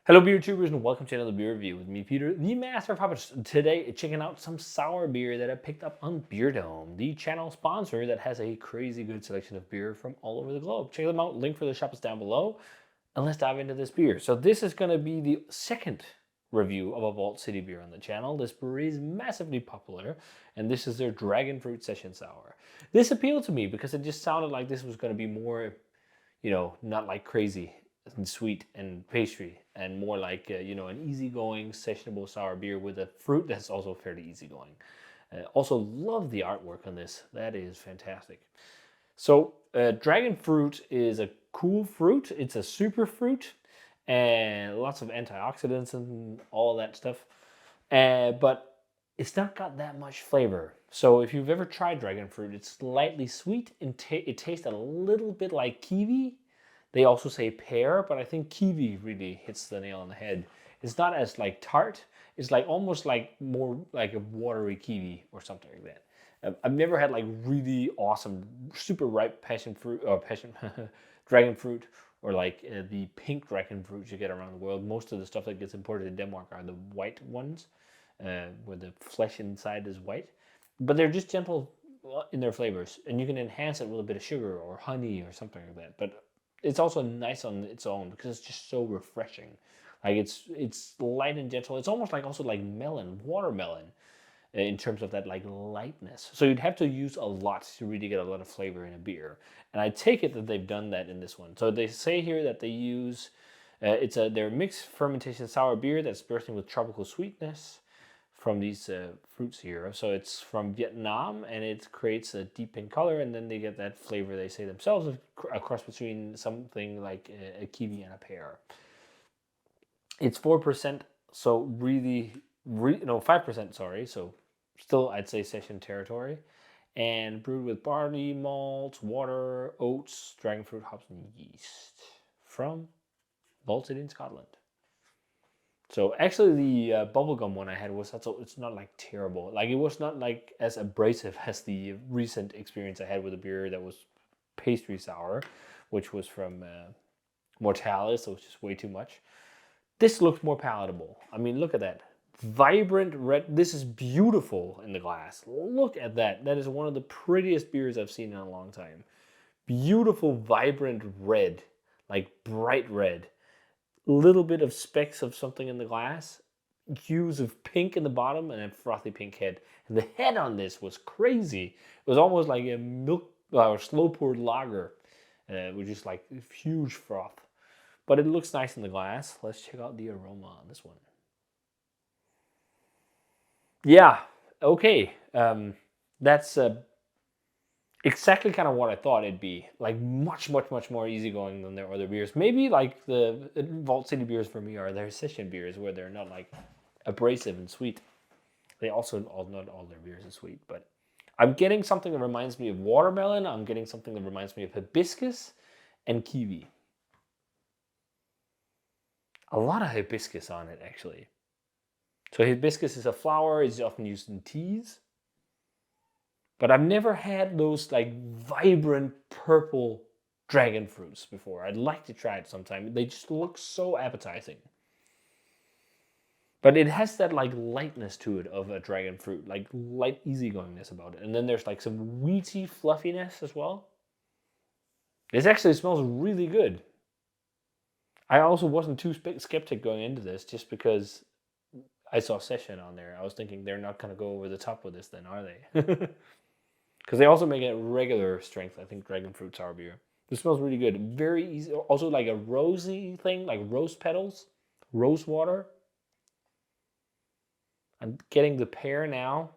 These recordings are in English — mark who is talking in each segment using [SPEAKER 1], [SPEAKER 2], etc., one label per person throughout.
[SPEAKER 1] Hello beer tubers and welcome to another beer review with me, Peter, the master of Hoppets. Today, checking out some sour beer that I picked up on Beer Dome, the channel sponsor that has a crazy good selection of beer from all over the globe. Check them out, link for the shop is down below, and let's dive into this beer. So this is going to be the second review of a Vault City beer on the channel. This brewery is massively popular, and this is their Dragon Fruit Session Sour. This appealed to me because it just sounded like this was going to be more, not like crazy and sweet and pastry, and more like an easygoing sessionable sour beer with a fruit that's also fairly easygoing. Also love the artwork on this. That is fantastic. So dragon fruit is a cool fruit. It's a super fruit and lots of antioxidants and all that stuff. But it's not got that much flavor. So if you've ever tried dragon fruit, it's slightly sweet and it tastes a little bit like kiwi. They also say pear, but I think kiwi really hits the nail on the head. It's not as like tart. It's like almost like more like a watery kiwi or something like that. I've never had like really awesome, super ripe passion fruit or dragon fruit, or like the pink dragon fruit you get around the world. Most of the stuff that gets imported to Denmark are the white ones, where the flesh inside is white. But they're just gentle in their flavors, and you can enhance it with a bit of sugar or honey or something like that. But it's also nice on its own because it's just so refreshing. Like it's light and gentle. It's almost like also like watermelon, in terms of that like lightness. So you'd have to use a lot to really get a lot of flavor in a beer. And I take it that they've done that in this one. So they say here that they use their mixed fermentation sour beer that's bursting with tropical sweetness from these fruits here. So it's from Vietnam, and it creates a deep pink color, and then they get that flavor they say themselves, a cross between something like a kiwi and a pear. It's 4%, so really, no, 5%, sorry, so still I'd say session territory. And brewed with barley, malt, water, oats, dragon fruit, hops, and yeast from Vault City in Scotland. So actually, the bubblegum one I had was it's not like terrible. Like it was not like as abrasive as the recent experience I had with a beer that was pastry sour, which was from Mortalis, so it's just way too much. This looks more palatable. I mean, look at that. Vibrant red. This is beautiful in the glass. Look at that. That is one of the prettiest beers I've seen in a long time. Beautiful, vibrant red, like bright red. Little bit of specks of something in the glass, hues of pink in the bottom, and a frothy pink head. And the head on this was crazy. It was almost like a milk or slow poured lager, with just like huge froth. But it looks nice in the glass. Let's check out the aroma on this one. Yeah, okay. That's exactly kind of what I thought it'd be. Like much, much, much more easygoing than their other beers. Maybe like the Vault City beers for me are their session beers, where they're not like abrasive and sweet. They also not all their beers are sweet, but I'm getting something that reminds me of watermelon. I'm getting something that reminds me of hibiscus and kiwi. A lot of hibiscus on it, actually. So hibiscus is a flower. It's often used in teas. But I've never had those like vibrant purple dragon fruits before. I'd like to try it sometime. They just look so appetizing. But it has that like lightness to it of a dragon fruit, like light easygoingness about it. And then there's like some wheaty fluffiness as well. This actually smells really good. I also wasn't too skeptic going into this, just because I saw session on there. I was thinking they're not going to go over the top with this then, are they? Because they also make it regular strength, I think, dragon fruit sour beer. This smells really good. Very easy. Also like a rosy thing, like rose petals, rose water. I'm getting the pear now.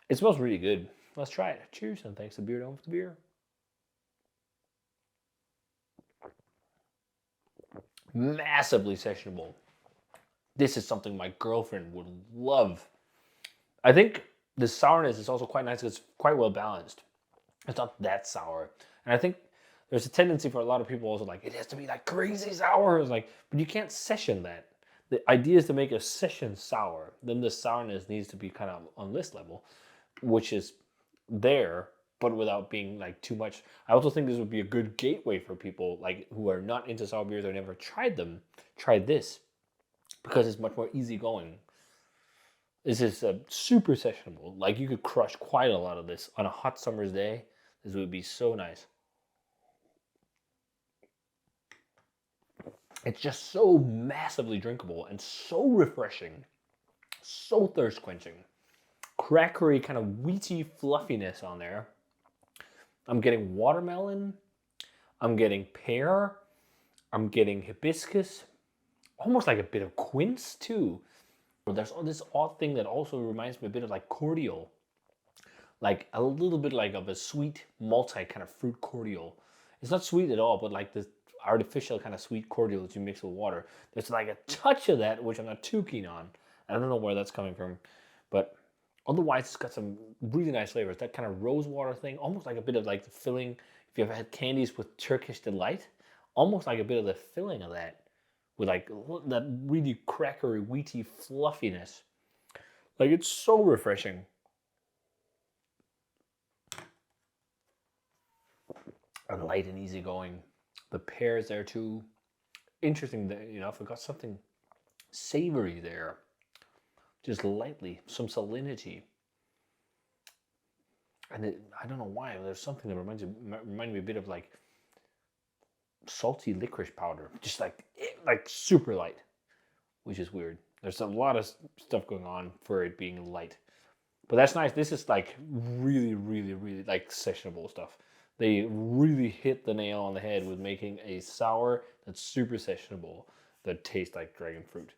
[SPEAKER 1] It smells really good. Let's try it. Cheers, and thanks to Beer Dome for the beer. Massively sessionable. This is something my girlfriend would love. I think the sourness is also quite nice because it's quite well balanced. It's not that sour. And I think there's a tendency for a lot of people also like, it has to be like crazy sour. It's like, but you can't session that. The idea is to make a session sour. Then the sourness needs to be kind of on this level, which is there, but without being like too much. I also think this would be a good gateway for people like who are not into sour beers or never tried them. Try this because it's much more easygoing. This is super sessionable. Like you could crush quite a lot of this on a hot summer's day. This would be so nice. It's just so massively drinkable and so refreshing, so thirst quenching. Crackery kind of wheaty fluffiness on there. I'm getting watermelon. I'm getting pear. I'm getting hibiscus. Almost like a bit of quince too. There's this odd thing that also reminds me a bit of like cordial. Like a little bit like of a sweet multi kind of fruit cordial. It's not sweet at all, but like this artificial kind of sweet cordial that you mix with water. There's like a touch of that, which I'm not too keen on. I don't know where that's coming from, but otherwise it's got some really nice flavors. That kind of rose water thing, almost like a bit of like the filling. If you ever had candies with Turkish Delight, almost like a bit of the filling of that, with like that really crackery, wheaty fluffiness. Like it's so refreshing. And light and easygoing. The pears there too. Interesting that, you know, I forgot something savory there. Just lightly, some salinity. And I don't know why, there's something that reminds me a bit of like salty licorice powder. Just like super light, which is weird. There's a lot of stuff going on for it being light. But that's nice. This is like really, really, really like sessionable stuff. They really hit the nail on the head with making a sour that's super sessionable that tastes like dragon fruit.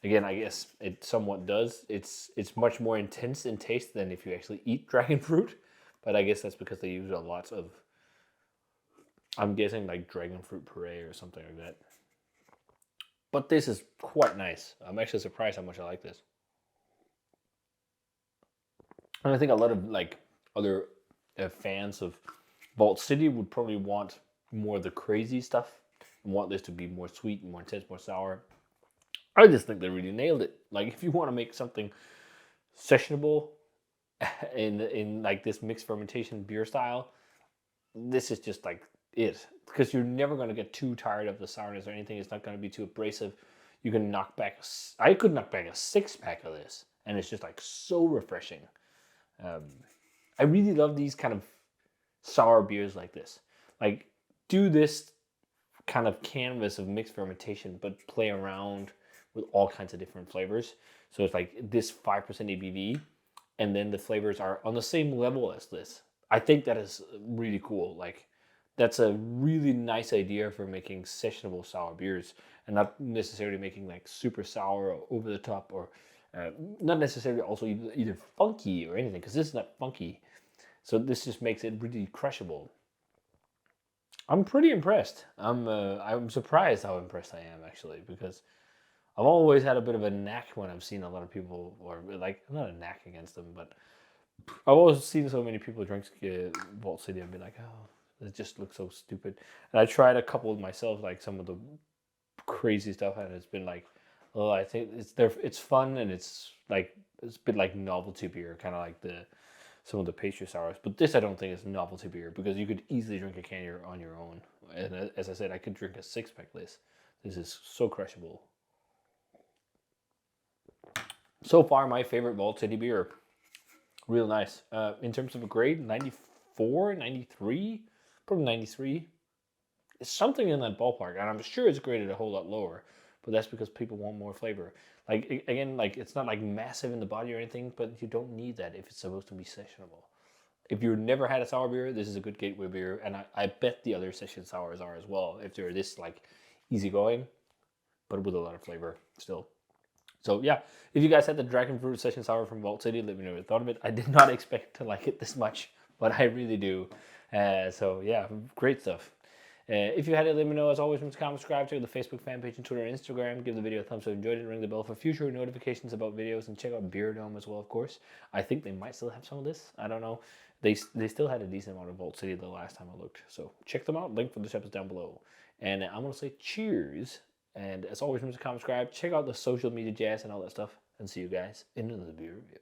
[SPEAKER 1] Again, I guess it somewhat does. It's much more intense in taste than if you actually eat dragon fruit. But I guess that's because they use a lot of, I'm guessing like dragon fruit puree or something like that. But this is quite nice. I'm actually surprised how much I like this. And I think a lot of like other fans of Vault City would probably want more of the crazy stuff and want this to be more sweet and more intense, more sour. I just think they really nailed it. Like if you want to make something sessionable in like this mixed fermentation beer style, this is just like it. Because you're never going to get too tired of the sourness or anything. It's not going to be too abrasive. You can knock back, I could knock back a 6-pack of this and it's just like so refreshing. I really love these kind of sour beers like this. Like do this kind of canvas of mixed fermentation, but play around with all kinds of different flavors. So it's like this 5% ABV, and then the flavors are on the same level as this. I think that is really cool. Like that's a really nice idea for making sessionable sour beers and not necessarily making like super sour or over the top or not necessarily also either funky or anything, because this is not funky. So this just makes it really crushable. I'm pretty impressed. I'm surprised how impressed I am actually, because I've always had a bit of a knack when I've seen a lot of people, or like not a knack against them, but I've always seen so many people drink Vault City and be like, oh, it just looks so stupid. And I tried a couple myself, like some of the crazy stuff, and it's been like, oh, I think it's fun and it's a bit like novelty beer, kind of like some of the pastry sours. But this I don't think is novelty beer, because you could easily drink a can on your own. And as I said, I could drink a 6-pack this. This is so crushable. So far, my favorite Vault City beer. Real nice. In terms of a grade, 94, 93, probably 93. It's something in that ballpark, and I'm sure it's graded a whole lot lower, but that's because people want more flavor. Like, again, like it's not like massive in the body or anything, but you don't need that if it's supposed to be sessionable. If you've never had a sour beer, this is a good gateway beer, and I bet the other session sours are as well, if they're this like easygoing, but with a lot of flavor still. So yeah, if you guys had the Dragon Fruit Session Sour from Vault City, let me know what you thought of it. I did not expect to like it this much, but I really do. So yeah, great stuff. If you had it, let me know. As always, comment, subscribe to the Facebook fan page and Twitter and Instagram. Give the video a thumbs up if you enjoyed it. Ring the bell for future notifications about videos, and check out Beer Dome as well, of course. I think they might still have some of this. I don't know. They still had a decent amount of Vault City the last time I looked. So check them out. Link for this episode down below. And I'm going to say cheers. And as always, comment, subscribe, check out the social media jazz and all that stuff, and see you guys in another beer review.